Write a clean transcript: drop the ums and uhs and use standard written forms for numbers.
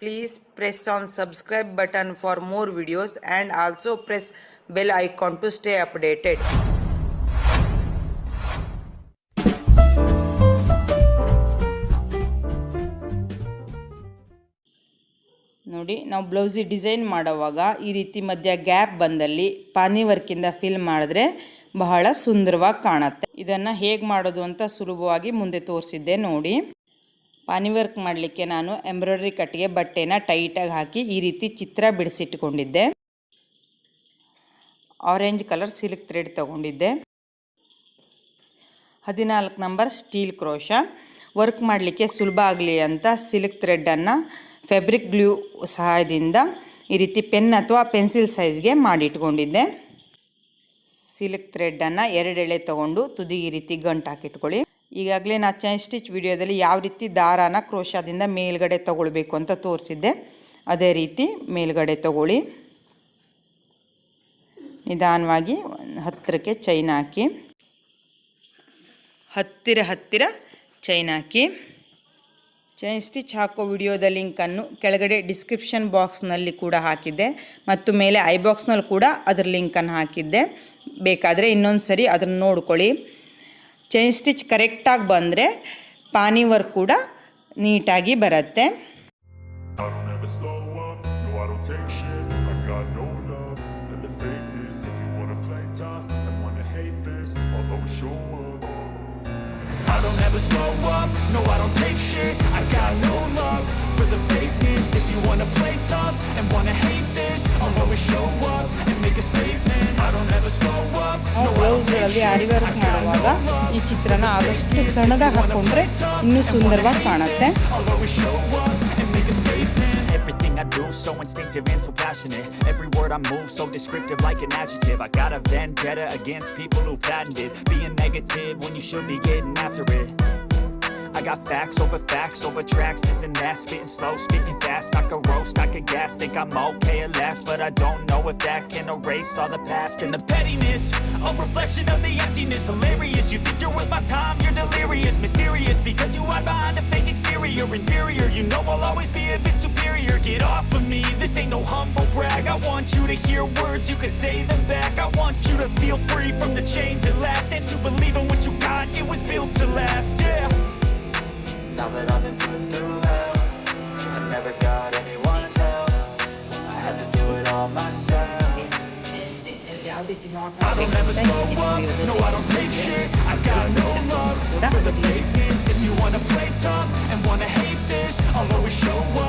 Please press on subscribe button for more videos and also press bell icon to stay updated. ನೋಡಿ ನಾವು blouse design ಮಾಡುವಾಗ ಈ ರೀತಿ ಮಧ್ಯ ಗ್ಯಾಪ್ ಬಂದಲ್ಲಿ ಪಾನಿ ವರ್ಕ್ ಇಂದ ಫಿಲ್ ಮಾಡಿದ್ರೆ ಬಹಳ ಸುಂದರವಾಗಿ ಕಾಣುತ್ತೆ. ಇದನ್ನ ಹೇಗೆ ಮಾಡೋದು ಅಂತ ಸುಲಭವಾಗಿ ಮುಂದೆ ತೋರಿಸಿದ್ದೆ ನೋಡಿ. ಪಾನಿ ವರ್ಕ್ ಮಾಡಲಿಕ್ಕೆ ನಾನು ಎಂಬ್ರಾಯ್ಡರಿ ಕಟ್ಟಿಗೆ ಬಟ್ಟೆನ ಟೈಟಾಗಿ ಹಾಕಿ ಈ ರೀತಿ ಚಿತ್ರ ಬಿಡಿಸಿಟ್ಕೊಂಡಿದ್ದೆ. ಆರೆಂಜ್ ಕಲರ್ ಸಿಲ್ಕ್ ಥ್ರೆಡ್ ತಗೊಂಡಿದ್ದೆ. 14 ನಂಬರ್ ಸ್ಟೀಲ್ ಕ್ರೋಶ. ವರ್ಕ್ ಮಾಡಲಿಕ್ಕೆ ಸುಲಭ ಆಗಲಿ ಅಂತ ಸಿಲ್ಕ್ ಥ್ರೆಡ್ಡನ್ನು ಫ್ಯಾಬ್ರಿಕ್ ಗ್ಲೂ ಸಹಾಯದಿಂದ ಈ ರೀತಿ ಪೆನ್ ಅಥವಾ ಪೆನ್ಸಿಲ್ ಸೈಜ್ಗೆ ಮಾಡಿಟ್ಕೊಂಡಿದ್ದೆ. ಸಿಲ್ಕ್ ಥ್ರೆಡ್ಡನ್ನು 2 ಎಳೆ ತೊಗೊಂಡು ತುದಿಗೆ ಈ ರೀತಿ ಗಂಟು ಹಾಕಿಟ್ಕೊಳ್ಳಿ. ಈಗಾಗಲೇ ನಾನು ಚೈನ್ ಸ್ಟಿಚ್ ವಿಡಿಯೋದಲ್ಲಿ ಯಾವ ರೀತಿ ದಾರಾನ ಕ್ರೋಶದಿಂದ ಮೇಲ್ಗಡೆ ತಗೊಳ್ಬೇಕು ಅಂತ ತೋರಿಸಿದ್ದೆ. ಅದೇ ರೀತಿ ಮೇಲ್ಗಡೆ ತಗೊಳ್ಳಿ. ನಿಧಾನವಾಗಿ ಹತ್ತಿರಕ್ಕೆ ಚೈನ್ ಹಾಕಿ, ಹತ್ತಿರ ಚೈನ್ ಹಾಕಿ. ಚೈನ್ ಸ್ಟಿಚ್ ಹಾಕೋ ವಿಡಿಯೋದ ಲಿಂಕನ್ನು ಕೆಳಗಡೆ ಡಿಸ್ಕ್ರಿಪ್ಷನ್ ಬಾಕ್ಸ್ನಲ್ಲಿ ಕೂಡ ಹಾಕಿದ್ದೆ ಮತ್ತು ಮೇಲೆ ಐ ಬಾಕ್ಸ್ನಲ್ಲಿ ಕೂಡ ಅದರ ಲಿಂಕನ್ನು ಹಾಕಿದ್ದೆ. ಬೇಕಾದರೆ ಇನ್ನೊಂದು ಸರಿ ಅದನ್ನು ನೋಡ್ಕೊಳ್ಳಿ. ಚೈನ್ ಸ್ಟಿಚ್ ಕರೆಕ್ಟಾಗಿ ಬಂದರೆ ಪಾನಿ ವರ್ಕ್ ಕೂಡ ನೀಟಾಗಿ ಬರುತ್ತೆ. I don't ever slow up, no I don't take shit. I got no love for the fakeness. If you wanna play tough and wanna hate this, I'll always show up and make a statement. I don't ever slow up, no I don't take shit. Aari work ಮಾಡುವಾಗ ಈ ಚಿತ್ರನ ಆದಷ್ಟು ಸಣ್ಣದಾಗಿ ಹಾಕೊಂಡ್ರೆ ಇನ್ನೂ ಸುಂದರವಾಗಿ ಕಾಣುತ್ತೆ. I'll always show up and make a statement. Everything I do so instinctive and so passionate. Every word I move so descriptive like an adjective. I got a vendetta against people who patented being negative when you should be getting after it. I got facts over tracks, this and that, spitting slow, spitting fast. I could roast, I could gas, think I'm okay at last, but I don't know if that can erase all the past. And the pettiness, a reflection of the emptiness. Hilarious, you think you're worth my time, you're delirious. Mysterious, because you hide behind a fake exterior. Inferior, you know I'll always be a bit superior. Get off of me, this ain't no humble brag. I want you to hear words, you can say them back. I want you to feel free from the chains at last, and to believe in what you got, it was built to last, yeah. Now that I've been put through hell, I never got anyone's help. I had to do it all myself. I don't ever slow up, no I don't take shit. I got no love for the fakeness. If you wanna play tough and wanna hate this, I'll always show up